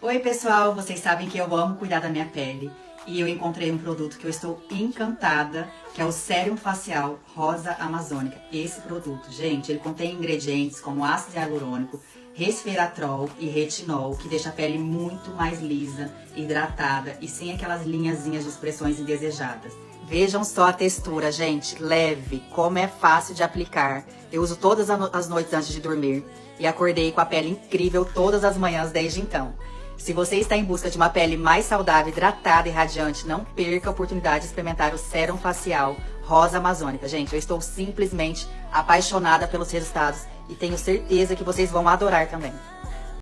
Oi pessoal, vocês sabem que eu amo cuidar da minha pele e eu encontrei um produto que eu estou encantada, que é o Sérum Facial Rosa Amazônica. Esse produto, gente, ele contém ingredientes como ácido hialurônico, resveratrol e retinol, que deixa a pele muito mais lisa, hidratada e sem aquelas linhazinhas de expressões indesejadas. Vejam só a textura, gente, leve, como é fácil de aplicar. Eu uso todas as noites antes de dormir e acordei com a pele incrível todas as manhãs desde então. Se você está em busca de uma pele mais saudável, hidratada e radiante, não perca a oportunidade de experimentar o Sérum Facial Rosa Amazônica. Gente, eu estou simplesmente apaixonada pelos resultados e tenho certeza que vocês vão adorar também.